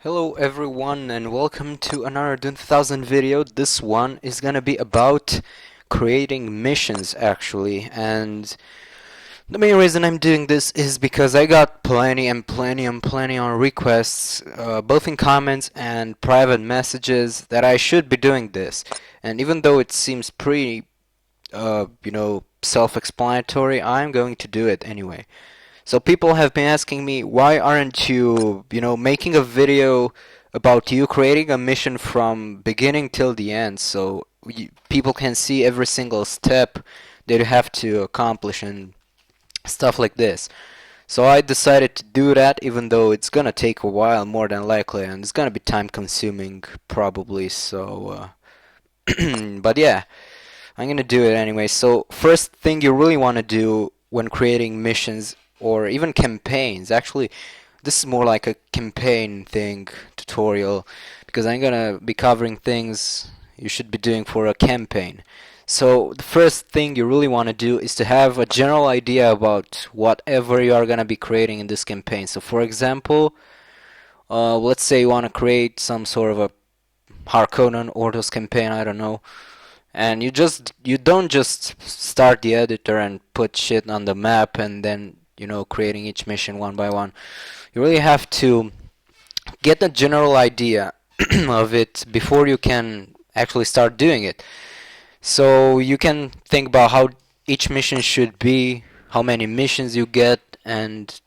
Hello everyone and welcome to another Dune 2000 video. This one is gonna be about creating missions actually, and the main reason I'm doing this is because I got plenty on requests, both in comments and private messages, that I should be doing this. And even though it seems pretty, self-explanatory, I'm going to do it anyway. So people have been asking me, why aren't you, making a video about you creating a mission from beginning till the end, so people can see every single step that you have to accomplish and stuff like this. So I decided to do that, even though it's gonna take a while, more than likely, and it's gonna be time consuming probably. So, but yeah, I'm gonna do it anyway. So first thing you really want to do when creating missions or even campaigns, actually, this is more like a campaign thing tutorial, because I'm gonna be covering things you should be doing for a campaign. So the first thing you really want to do is to have a general idea about whatever you are gonna be creating in this campaign. So for example, let's say you want to create some sort of a Harkonnen Ordos campaign, I don't know, and you don't just start the editor and put shit on the map and then creating each mission one by one. You really have to get a general idea of it before you can actually start doing it. So you can think about how each mission should be, how many missions you get, and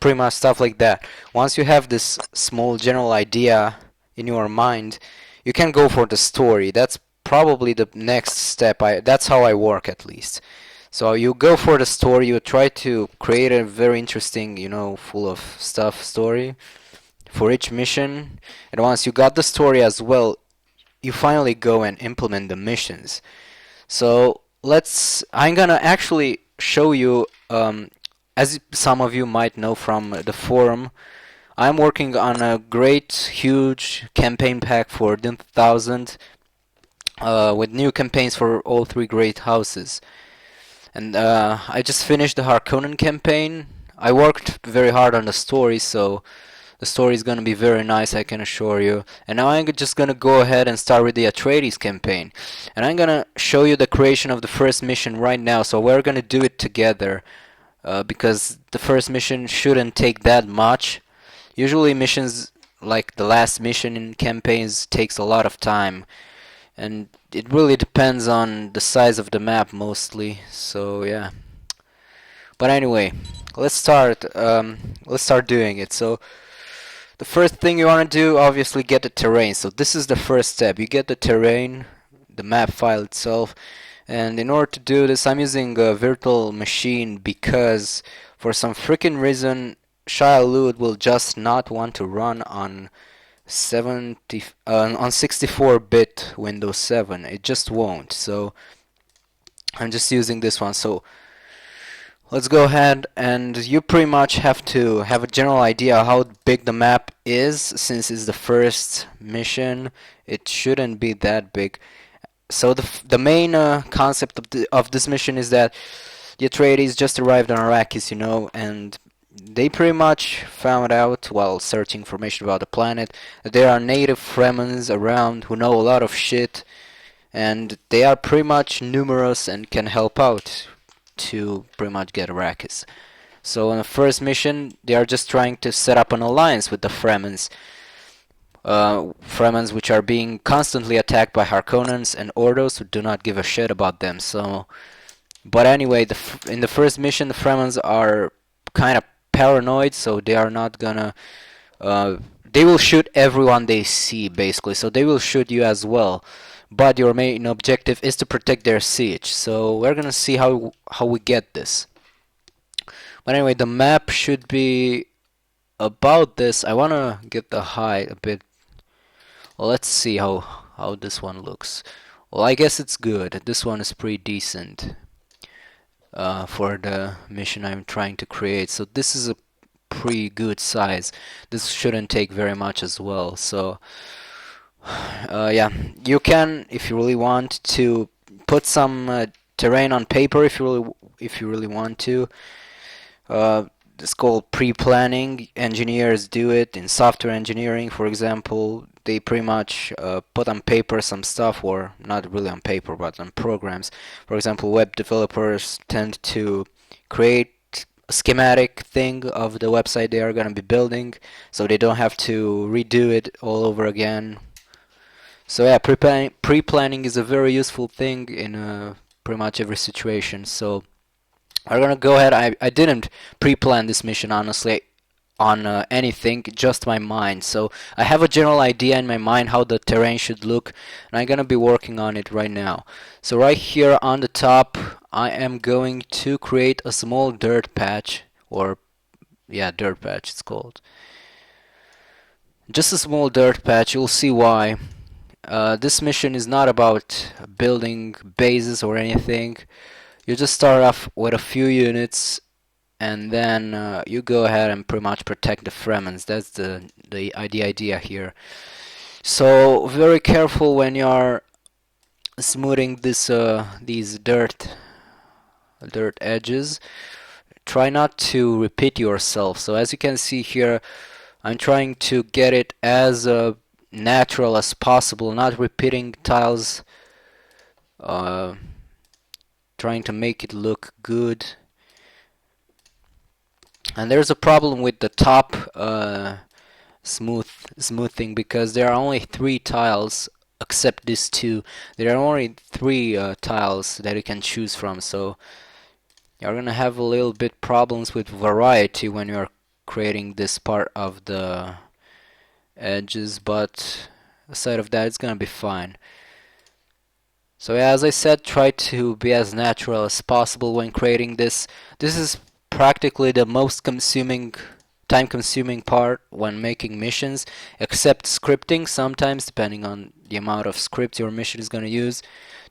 pretty much stuff like that. Once you have this small general idea in your mind, you can go for the story. That's probably the next step. That's how I work, at least. So you go for the story, you try to create a very interesting, full of stuff story for each mission. And once you got the story as well, you finally go and implement the missions. So I'm gonna actually show you, as some of you might know from the forum, I'm working on a great, huge campaign pack for Dune 1000, with new campaigns for all three great houses. And I just finished the Harkonnen campaign. I worked very hard on the story, so the story is gonna be very nice, I can assure you. And now I'm just gonna go ahead and start with the Atreides campaign. And I'm gonna show you the creation of the first mission right now, so we're gonna do it together. Because the first mission shouldn't take that much. Usually missions like the last mission in campaigns takes a lot of time, and it really depends on the size of the map mostly. So yeah. But anyway, let's start. Let's start doing it. So the first thing you want to do, obviously, get the terrain. So this is the first step. You get the terrain, the map file itself, and in order to do this, I'm using a virtual machine because for some freaking reason, Shia LUT will just not want to run on 64-bit Windows 7. It just won't. So I'm just using this one. So let's go ahead, and you pretty much have to have a general idea how big the map is. Since it's the first mission, it shouldn't be that big. So the main concept of this mission is that the Atreides just arrived on Arrakis, and they pretty much found out while searching information about the planet that there are native Fremens around who know a lot of shit, and they are pretty much numerous and can help out to pretty much get Arrakis. So in the first mission, they are just trying to set up an alliance with the Fremens. Fremens which are being constantly attacked by Harkonnens and Ordos who do not give a shit about them. So, but anyway, in the first mission, the Fremens are kind of paranoid, so they are not gonna. They will shoot everyone they see, basically. So they will shoot you as well. But your main objective is to protect their siege. So we're gonna see how we get this. But anyway, the map should be about this. I wanna get the height a bit. Well, let's see how this one looks. Well, I guess it's good. This one is pretty decent for the mission I'm trying to create. So this is a pretty good size. This shouldn't take very much as well. So yeah, you can, if you really want to, put some terrain on paper if you really want to. The It's called pre-planning. Engineers do it in software engineering, for example. They pretty much put on paper some stuff, or not really on paper, but on programs. For example, web developers tend to create a schematic thing of the website they are going to be building, so they don't have to redo it all over again. So yeah, pre-planning is a very useful thing in pretty much every situation. So we're gonna go ahead. I didn't pre-plan this mission, honestly, on anything, just my mind. So I have a general idea in my mind how the terrain should look, and I'm gonna be working on it right now. So right here on the top, I am going to create a small dirt patch, or yeah, dirt patch it's called. Just a small dirt patch. You'll see why. This mission is not about building bases or anything. You just start off with a few units, and then you go ahead and pretty much protect the Fremens. That's the idea here. So very careful when you are smoothing these dirt edges. Try not to repeat yourself. So as you can see here, I'm trying to get it as natural as possible, not repeating tiles, trying to make it look good. And there's a problem with the top smoothing, because there are only 3 tiles, except these 2. There are only 3 tiles that you can choose from, so you're gonna have a little bit problems with variety when you're creating this part of the edges, but aside of that, it's gonna be fine. So yeah, as I said, try to be as natural as possible when creating this. This is practically the most time-consuming part when making missions, except scripting. Sometimes, depending on the amount of script your mission is gonna use,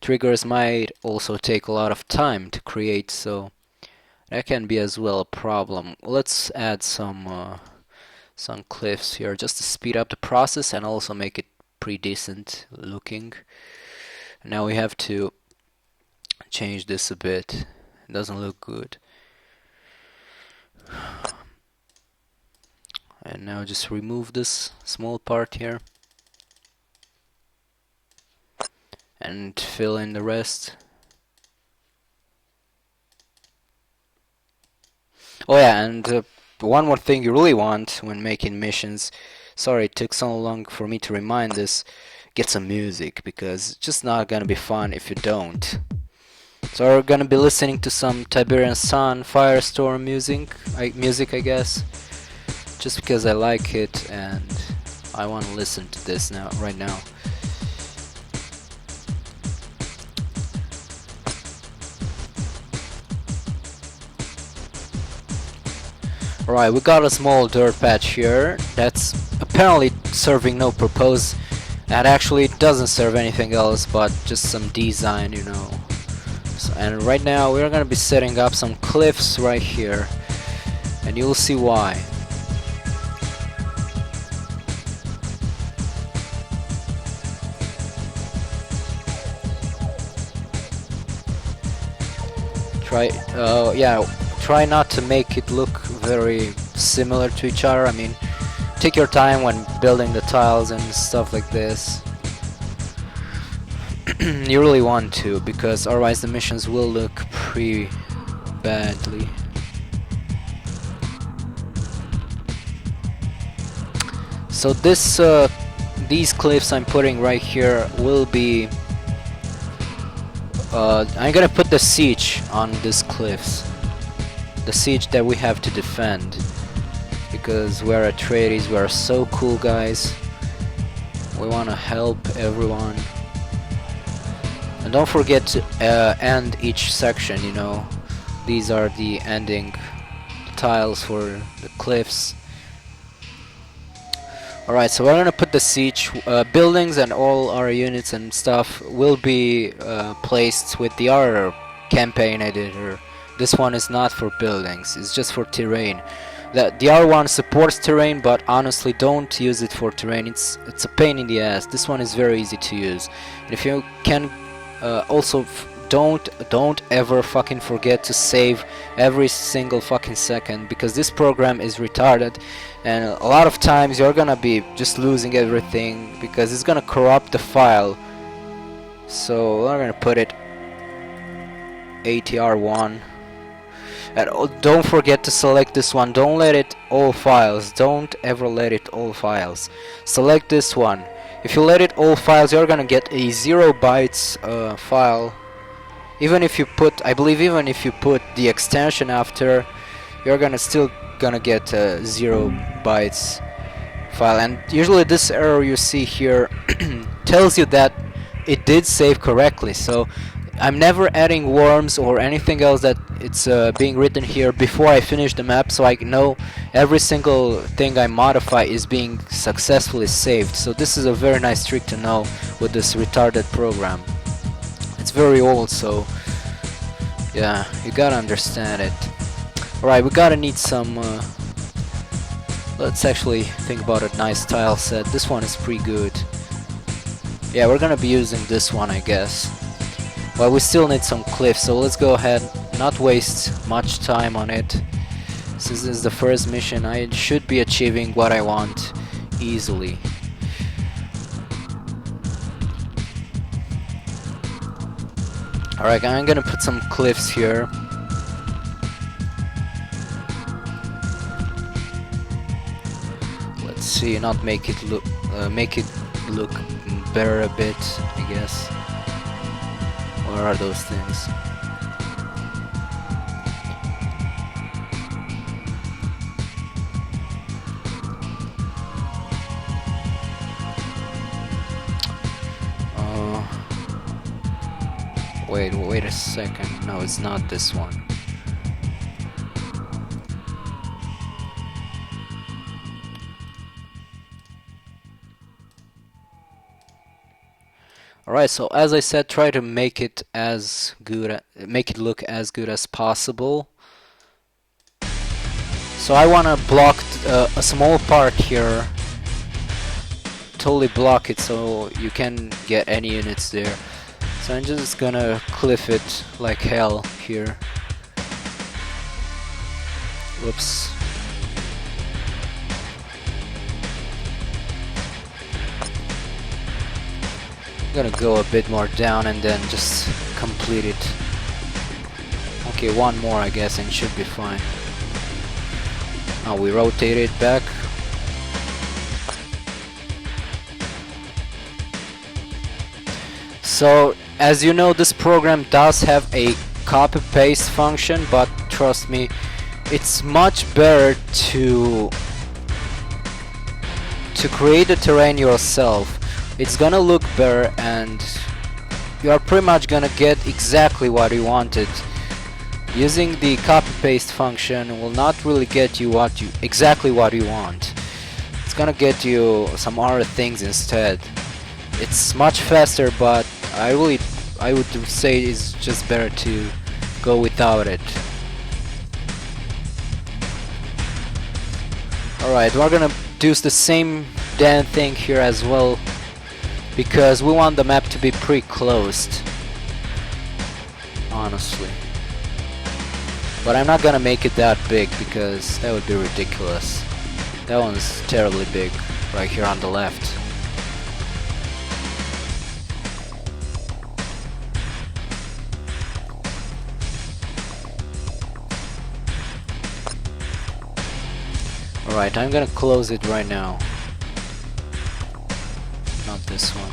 triggers might also take a lot of time to create, so that can be as well a problem. Let's add some cliffs here just to speed up the process and also make it pretty decent looking. Now we have to change this a bit. It doesn't look good. And now just remove this small part here and fill in the rest. Oh yeah, and one more thing you really want when making missions, sorry it took so long for me to remind this, get some music, because it's just not gonna be fun if you don't. So we're gonna be listening to some Tiberian Sun Firestorm music, I guess, just because I like it and I want to listen to this right now. Alright, we got a small dirt patch here that's apparently serving no purpose, and actually it doesn't serve anything else but just some design, you know. So, and right now we're gonna be setting up some cliffs right here, and you'll see why. Try not to make it look very similar to each other. I mean, take your time when building the tiles and stuff like this. You really want to, because otherwise the missions will look pretty badly. So these cliffs I'm putting right here will be I'm gonna put the siege on these cliffs, the siege that we have to defend, because we're Atreides, we are so cool guys, we wanna help everyone. And don't forget to end each section, you know, these are the ending tiles for the cliffs. Alright, so we're gonna put the siege buildings, and all our units and stuff will be placed with the other campaign editor. This one is not for buildings, it's just for terrain. The other one supports terrain, but honestly don't use it for terrain, it's a pain in the ass. This one is very easy to use. And if you can also don't ever fucking forget to save every single fucking second, because this program is retarded, and a lot of times you're gonna be just losing everything because it's gonna corrupt the file. So we're gonna put it ATR1, and don't forget to select this one. Don't let it all files. Don't ever let it all files. Select this one. If you let it all files, you're gonna get a 0 bytes file. Even if you put, I believe, even if you put the extension after, you're still gonna get a 0 bytes file. And usually this error you see here tells you that it did save correctly. So I'm never adding worms or anything else that it's being written here before I finish the map, so I know every single thing I modify is being successfully saved. So this is a very nice trick to know with this retarded program. It's very old, so yeah, you gotta understand it. Alright, we gotta need some let's actually think about a nice tile set. This one is pretty good. Yeah, we're gonna be using this one, I guess. Well, we still need some cliffs, so let's go ahead, not waste much time on it. Since this is the first mission, I should be achieving what I want easily. Alright, I'm gonna put some cliffs here. Let's see, not make it look better a bit, I guess. Where are those things? Wait a second. No, it's not this one. Alright, so as I said, try to make it as good, make it look as good as possible. So I wanna block a small part here, totally block it so you can't get any units there. So I'm just gonna cliff it like hell here. Whoops. I'm gonna go a bit more down and then just complete it. Okay, one more I guess and should be fine. Now we rotate it back. So as you know, this program does have a copy paste function, but trust me, it's much better to create the terrain yourself. It's gonna look better and you are pretty much gonna get exactly what you wanted. Using the copy paste function will not really get you exactly what you want. It's gonna get you some other things instead. It's much faster, but I would say it's just better to go without it. Alright, we're gonna do the same damn thing here as well, because we want the map to be pre-closed, honestly. But I'm not gonna make it that big because that would be ridiculous. That one's terribly big, right here on the left. Alright, I'm gonna close it right now. Not this one.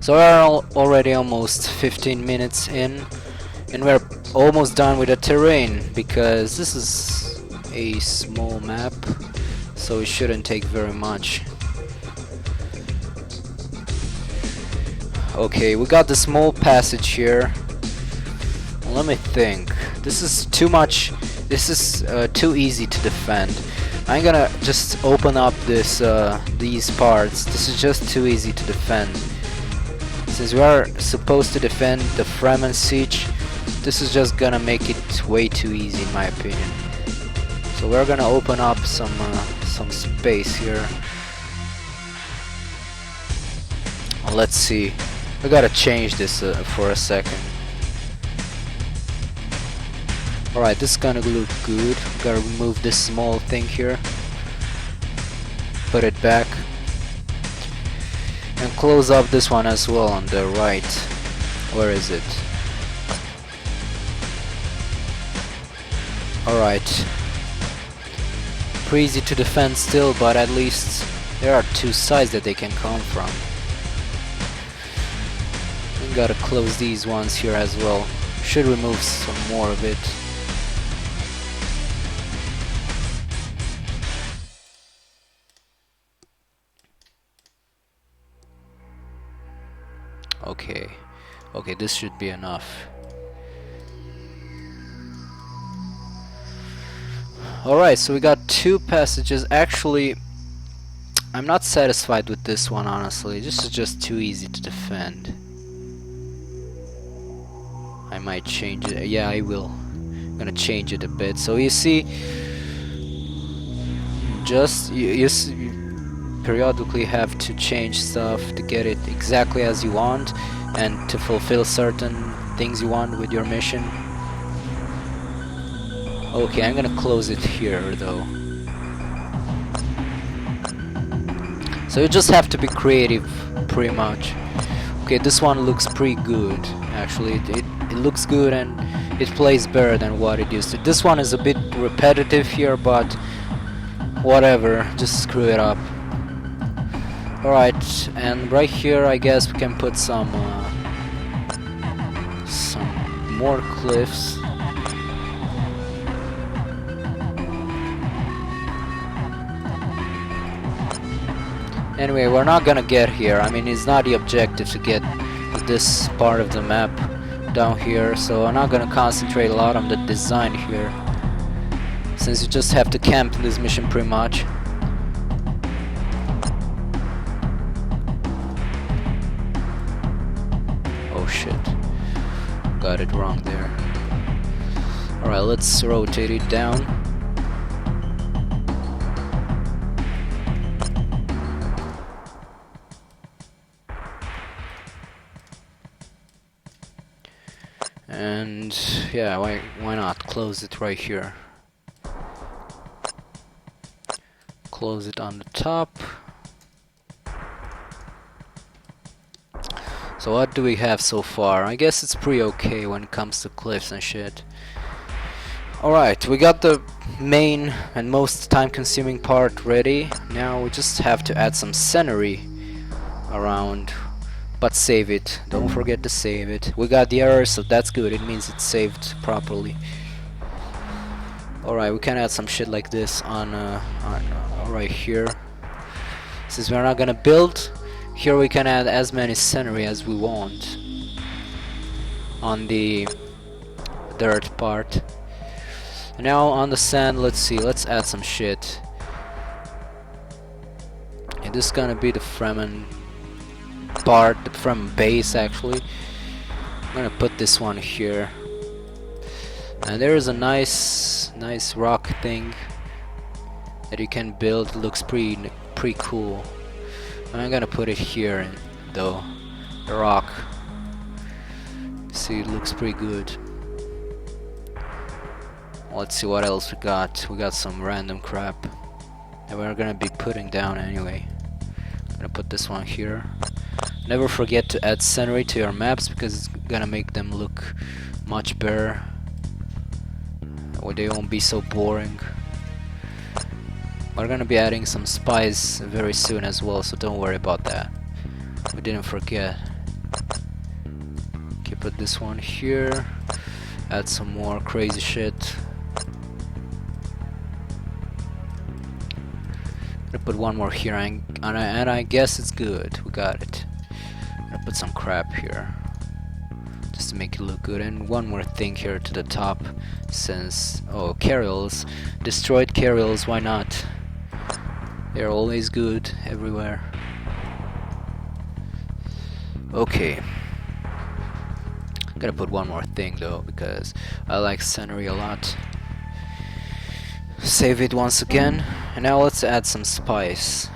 So we're already almost 15 minutes in, and we're almost done with the terrain, because this is a small map, so it shouldn't take very much. Okay, we got the small passage here. Let me think. This is too much. This is too easy to defend. I'm gonna just open up this these parts. This is just too easy to defend. Since we are supposed to defend the Fremen siege, this is just gonna make it way too easy in my opinion. So we're gonna open up some some space here. Let's see. We gotta change this for a second. Alright, this is gonna look good. We gotta remove this small thing here. Put it back. And close up this one as well on the right. Where is it? Alright. Pretty easy to defend still, but at least there are two sides that they can come from. We gotta close these ones here as well. Should remove some more of it. Okay, this should be enough. Alright, so we got two passages. Actually, I'm not satisfied with this one, honestly. This is just too easy to defend. I might change it. Yeah, I will. I'm gonna change it a bit. So you see, just you periodically have to change stuff to get it exactly as you want and to fulfill certain things you want with your mission. Okay, I'm gonna close it here though. So you just have to be creative pretty much. Okay, this one looks pretty good actually. It looks good and it plays better than what it used to. This one is a bit repetitive here, but whatever, just screw it up. Alright, and right here I guess we can put some more cliffs. Anyway, we're not gonna get here. I mean, it's not the objective to get to this part of the map down here, so I'm not gonna concentrate a lot on the design here, since you just have to camp in this mission pretty much. Oh shit, got it wrong there. Alright, let's rotate it down. And yeah, why not close it right here? Close it on the top. So what do we have so far? I guess it's pretty okay when it comes to cliffs and shit. Alright, we got the main and most time-consuming part ready. Now we just have to add some scenery around. But save it. Don't forget to save it. We got the error, so that's good. It means it's saved properly. Alright, we can add some shit like this on right here. Since we're not gonna build, here we can add as many scenery as we want on the dirt part. And now on the sand, let's see. Let's add some shit. And this is gonna be the Fremen part, from base actually. I'm gonna put this one here, and there is a nice rock thing that you can build. It looks pretty cool. I'm gonna put it here though, the rock. See, it looks pretty good. Let's see what else we got. We got some random crap that we're gonna be putting down anyway. I'm gonna put this one here. Never forget to add scenery to your maps, because it's gonna make them look much better, or they won't be so boring. We're gonna be adding some spies very soon as well, so don't worry about that. We didn't forget. Okay, put this one here. Add some more crazy shit. Gonna put one more here, and I guess it's good. We got it. Gonna put some crap here just to make it look good, and one more thing here to the top, since carriels, destroyed carriels, why not? They're always good everywhere. Okay, gotta put one more thing though, because I like scenery a lot. Save it once again, and now let's add some spice.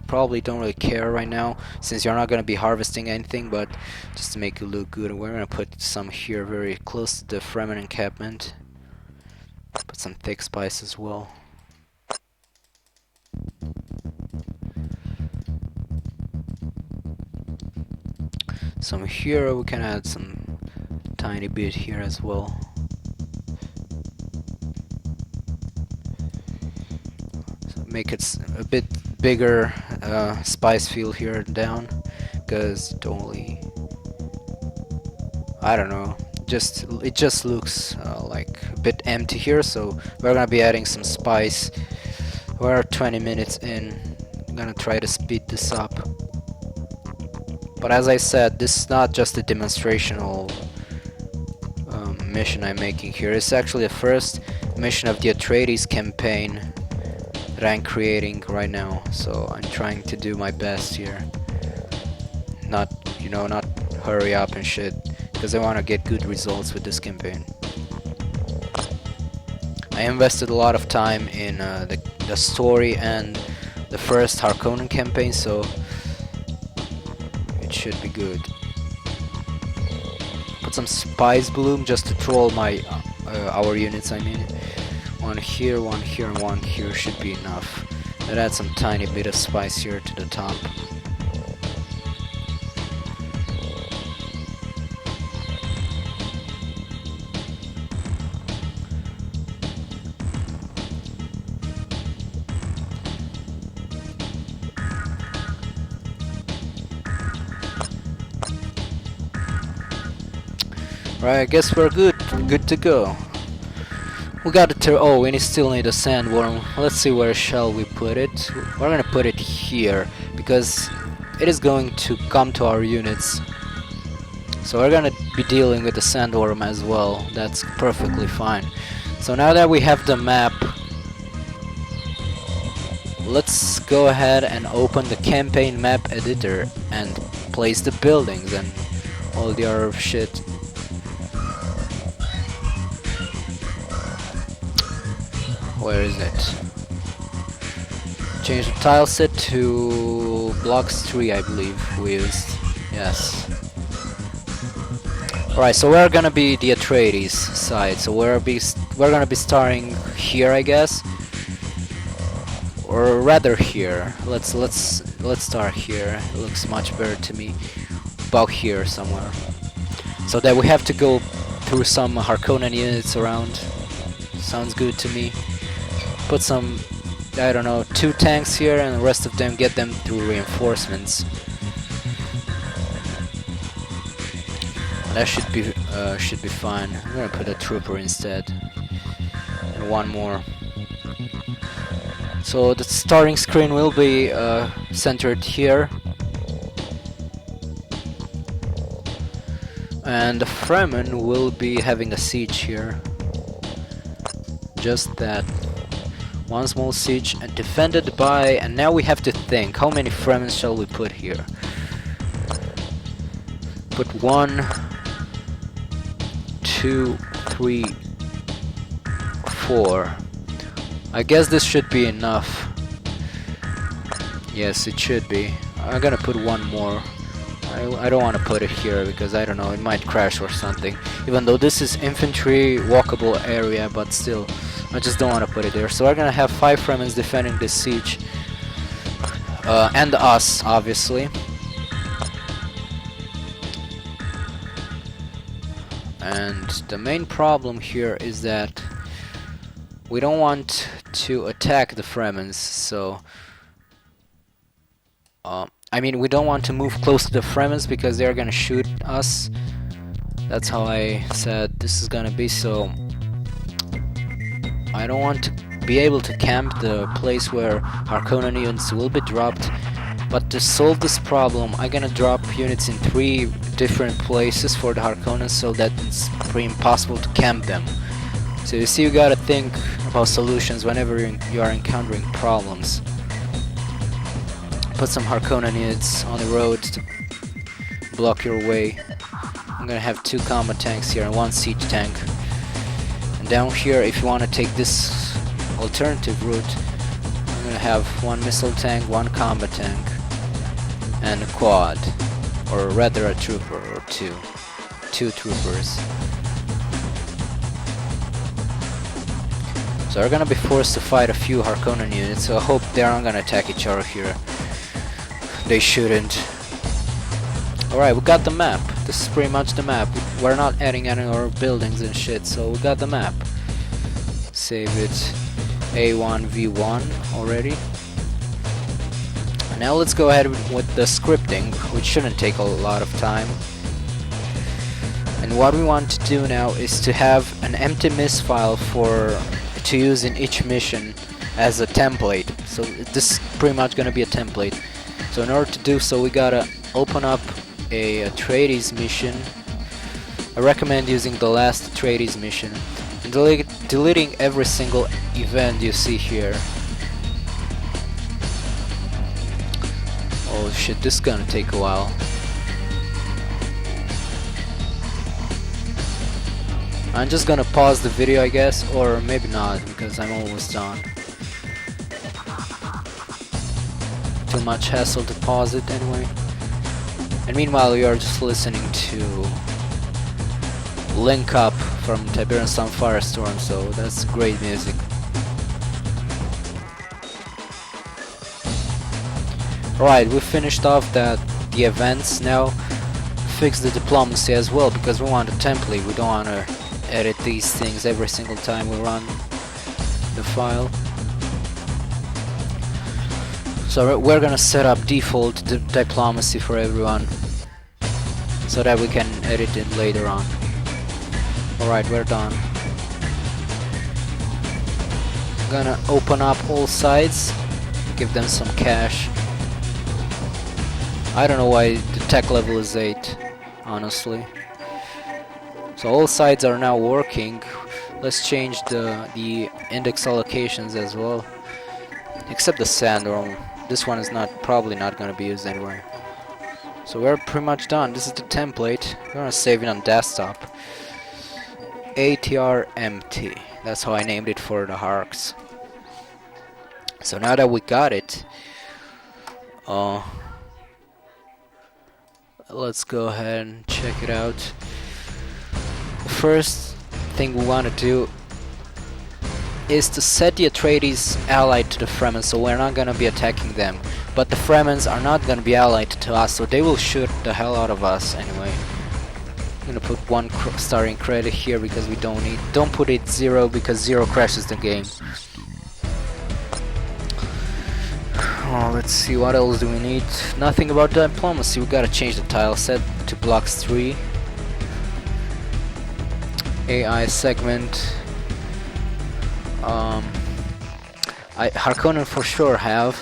Probably don't really care right now since you're not gonna be harvesting anything, but just to make it look good, we're gonna put some here very close to the Fremen encampment. Put some thick spice as well. Some here, we can add some tiny bit here as well. So make it a bit bigger spice field here down, because it only, I don't know, it just looks like a bit empty here, so we're gonna be adding some spice. We're 20 minutes in. I'm gonna try to speed this up. But as I said, this is not just a demonstrational mission I'm making here. It's actually the first mission of the Atreides campaign that I'm creating right now. So I'm trying to do my best here. Not hurry up and shit, because I want to get good results with this campaign. I invested a lot of time in the story and the first Harkonnen campaign, so it should be good. Put some spice bloom just to troll our units. I mean, one here, and one here should be enough. I'll add some tiny bit of spice here to the top. Right, I guess we're good to go. We got oh, we still need a sandworm. Let's see, where shall we put it? We're gonna put it here, because it is going to come to our units. So we're gonna be dealing with the sandworm as well. That's perfectly fine. So now that we have the map, let's go ahead and open the campaign map editor and place the buildings and all the other shit. Where is it? Change the tile set to blocks 3, I believe we used. Yes. Alright, so we're gonna be the Atreides side. So we're gonna be starting here, I guess, or rather here. Let's start here. It looks much better to me. About here somewhere. So that we have to go through some Harkonnen units around. Sounds good to me. Put some, I don't know, 2 tanks here, and the rest of them get them through reinforcements. That should be fine. I'm gonna put a trooper instead, and one more. So the starting screen will be centered here, and the Fremen will be having a siege here. Just that. One small siege and defended by, and now we have to think, how many Fremen shall we put here? Put 1, 2, 3, 4. I guess this should be enough. Yes, it should be. I'm gonna put one more. I don't want to put it here because I don't know, it might crash or something. Even though this is infantry walkable area, but still, I just don't want to put it there. So we're gonna have 5 Fremens defending this siege, and us, obviously. And the main problem here is that we don't want to attack the Fremens, so I mean, we don't want to move close to the Fremens because they're gonna shoot us. That's how I said this is gonna be, so I don't want to be able to camp the place where Harkonnen units will be dropped. But to solve this problem, I'm gonna drop units in 3 different places for the Harkonnens so that it's pretty impossible to camp them. So you see, you gotta think about solutions whenever you are encountering problems. Put some Harkonnen units on the road to block your way. I'm gonna have 2 combat tanks here and 1 siege tank. And down here, if you want to take this alternative route, I'm gonna have one missile tank, one combat tank, and a quad, or rather a trooper or two troopers. So we're gonna be forced to fight a few Harkonnen units, so I hope they aren't gonna attack each other here. They shouldn't. Alright, we got the map. This is pretty much the map. We're not adding any more buildings and shit, so we got the map. Save it. A1V1 already. Now let's go ahead with the scripting, which shouldn't take a lot of time. And what we want to do now is to have an empty misfile to use in each mission as a template. So this is pretty much gonna be a template. So in order to do so, we gotta open up a Atreides mission. I recommend using the last Atreides mission and deleting every single event you see here. Oh shit, this is gonna take a while. I'm just gonna pause the video, I guess, or maybe not, because I'm almost done. Too much hassle to pause it anyway. And meanwhile, we are just listening to Link Up from Tiberian Sun Firestorm, so that's great music. Right, we finished off the events. Now fix the diplomacy as well, because we want a template. We don't want to edit these things every single time we run the file. So we're gonna set up default diplomacy for everyone, so that we can edit it later on. Alright, we're done. I'm gonna open up all sides, give them some cash. I don't know why the tech level is 8, honestly. So all sides are now working. Let's change the index allocations as well. Except the sandstorm. This one is probably not gonna be used anyway. So we're pretty much done. This is the template. We're gonna save it on desktop. ATR empty. That's how I named it for the Harks. So now that we got it, let's go ahead and check it out. The first thing we want to do is to set the Atreides allied to the Fremen, so we're not gonna be attacking them. But the Fremens are not gonna be allied to us, so they will shoot the hell out of us anyway. I'm gonna put one starring credit here because we don't need. Don't put it 0 because 0 crashes the game. Oh, let's see, what else do we need? Nothing about diplomacy. We gotta change the tile set to blocks 3. AI segment. Harkonnen for sure have.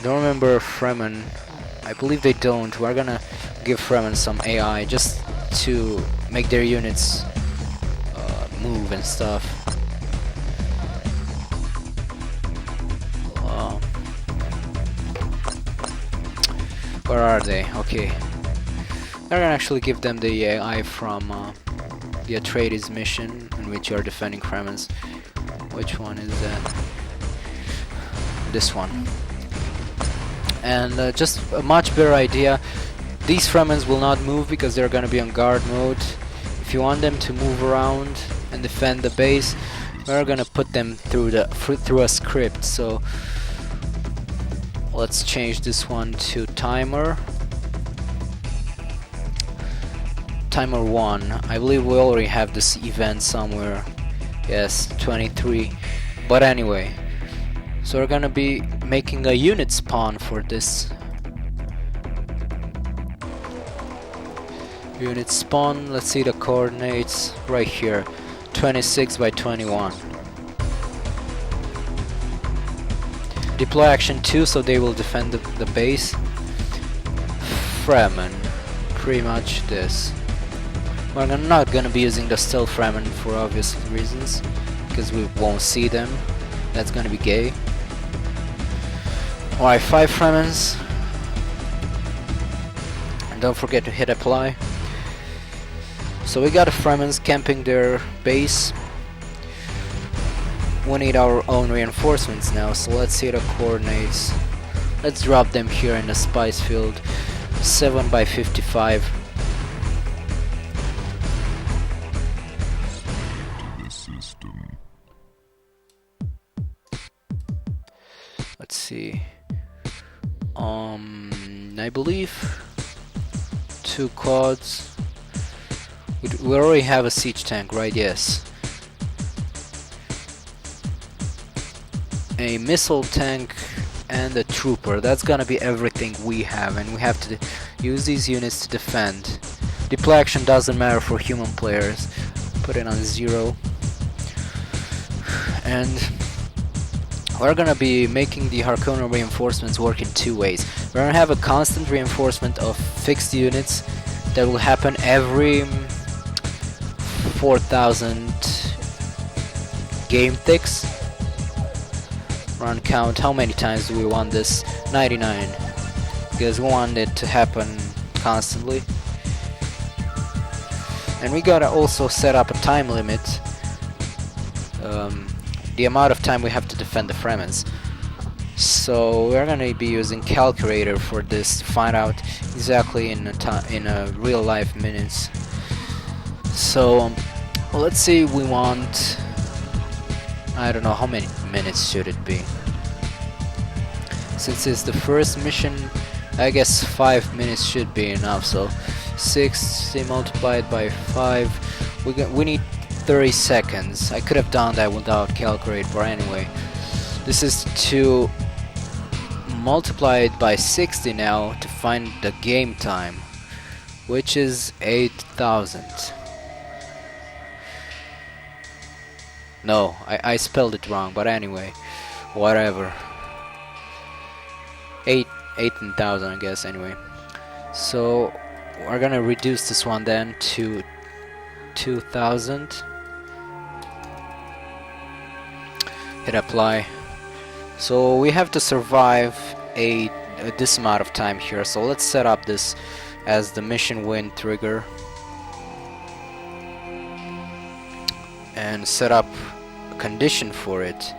Don't remember Fremen. I believe they don't. We're gonna give Fremen some AI just to make their units move and stuff. Where are they? Okay. We're gonna actually give them the AI from the Atreides mission in which you are defending Fremens. Which one is that? This one. And just a much better idea. These Fremens will not move because they're gonna be on guard mode. If you want them to move around and defend the base, we're gonna put them through a script. So let's change this one to timer. Timer 1. I believe we already have this event somewhere. Yes, 23. But anyway, so we're gonna be making a unit spawn for this. Unit spawn, let's see the coordinates right here. 26 by 21. Deploy action 2, so they will defend the base. Fremen, pretty much this. We're not gonna be using the stealth Fremen for obvious reasons, because we won't see them. That's gonna be gay. Alright, 5 Fremens. And don't forget to hit apply. So we got the Fremens camping their base. we need our own reinforcements now, so let's see the coordinates. Let's drop them here in the spice field. 7 by 55. Let's see. I believe 2 quads. We already have a siege tank, right? Yes. A missile tank and a trooper. That's gonna be everything we have, and we have to use these units to defend. Deploy action doesn't matter for human players. Put it on 0. And we're gonna be making the Harkonnen reinforcements work in 2 ways. We're gonna have a constant reinforcement of fixed units that will happen every 4,000 game ticks. Run count, how many times do we want this? 99, because we want it to happen constantly. And we gotta also set up a time limit, the amount of time we have to defend the Fremens. So we're gonna be using calculator for this to find out exactly in a real life minutes. So let's see, we want, I don't know how many minutes should it be. Since it's the first mission, I guess 5 minutes should be enough. So 60 multiplied by 5, we need 30 seconds. I could have done that without calculator, but anyway. This is to multiply it by 60 now to find the game time, which is 8,000. No, I spelled it wrong, but anyway, whatever. 18,000, I guess, anyway. So we're gonna reduce this one then to 2,000. Hit apply. So we have to survive this amount of time here, so let's set up this as the mission win trigger and set up a condition for it.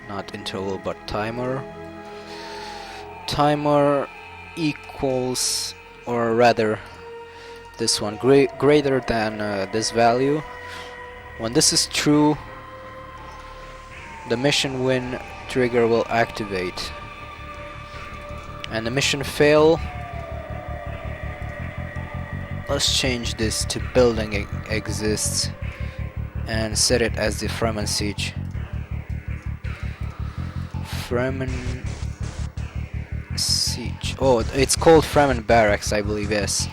Not interval but timer. Timer equals, or rather this one, greater than this value. When this is true, the mission win trigger will activate, and the mission fail, let's change this to building exists and set it as the Fremen siege. Fremen siege. Oh, it's called Fremen barracks, I believe. Yes.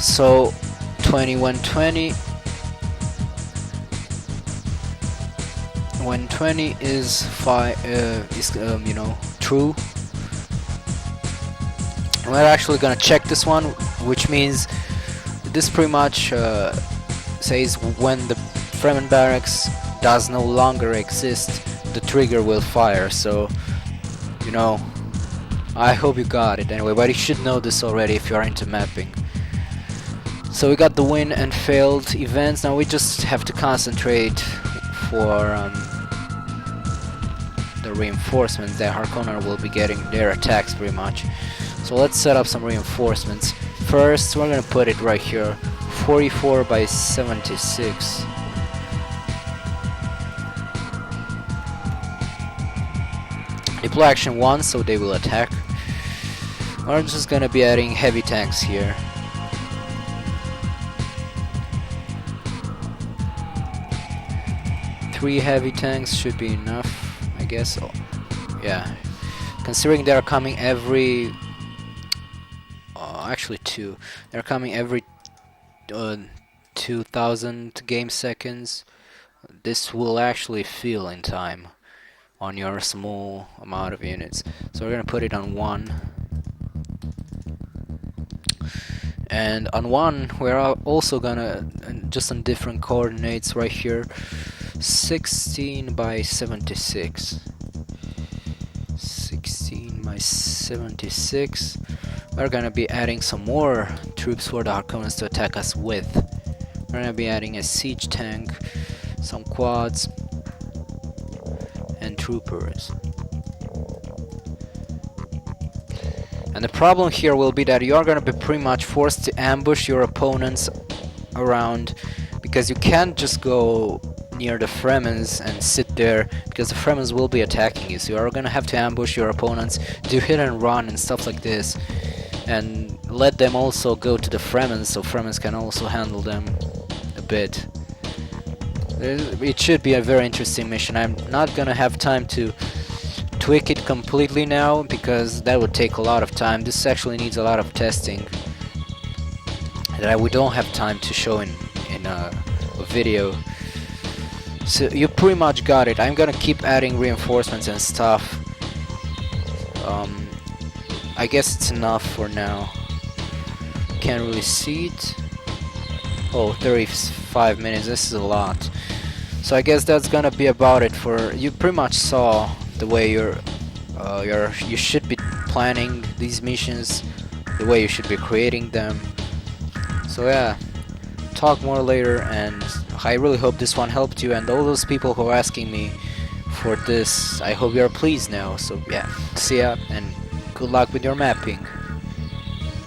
So 2120. When 20 is true, we're actually gonna check this one, which means this pretty much says when the Fremen barracks does no longer exist, the trigger will fire. So, you know, I hope you got it anyway, but you should know this already if you are into mapping. So we got the win and failed events. Now we just have to concentrate for the reinforcements that Harkonnen will be getting their attacks pretty much. So let's set up some reinforcements. First, we're gonna put it right here, 44 by 76. Deploy action 1, so they will attack. We're just gonna be adding heavy tanks here. Three heavy tanks should be enough, I guess. Oh, yeah, considering they're coming every actually 2, they're coming every 2,000 game seconds. This will actually feel in time on your small amount of units. So we're gonna put it on 1, and on 1 we're also gonna, just on different coordinates right here, 16 by 76. 16 by 76. We're gonna be adding some more troops for the Harkonnens to attack us with. We're gonna be adding a siege tank, some quads, and troopers. And the problem here will be that you're gonna be pretty much forced to ambush your opponents around, because you can't just go near the Fremens and sit there, because the Fremens will be attacking you. So you're gonna have to ambush your opponents, do hit and run and stuff like this, and let them also go to the Fremens, so Fremens can also handle them a bit. It should be a very interesting mission. I'm not gonna have time to tweak it completely now, because that would take a lot of time. This actually needs a lot of testing that we don't have time to show in a video. So you pretty much got it. I'm gonna keep adding reinforcements and stuff. I guess it's enough for now. Can't really see it. Oh, 35 minutes, this is a lot. So I guess that's gonna be about it for... You pretty much saw the way you should be planning these missions, the way you should be creating them. So yeah, talk more later, and I really hope this one helped you, and all those people who are asking me for this, I hope you're pleased now. So yeah, see ya, and good luck with your mapping.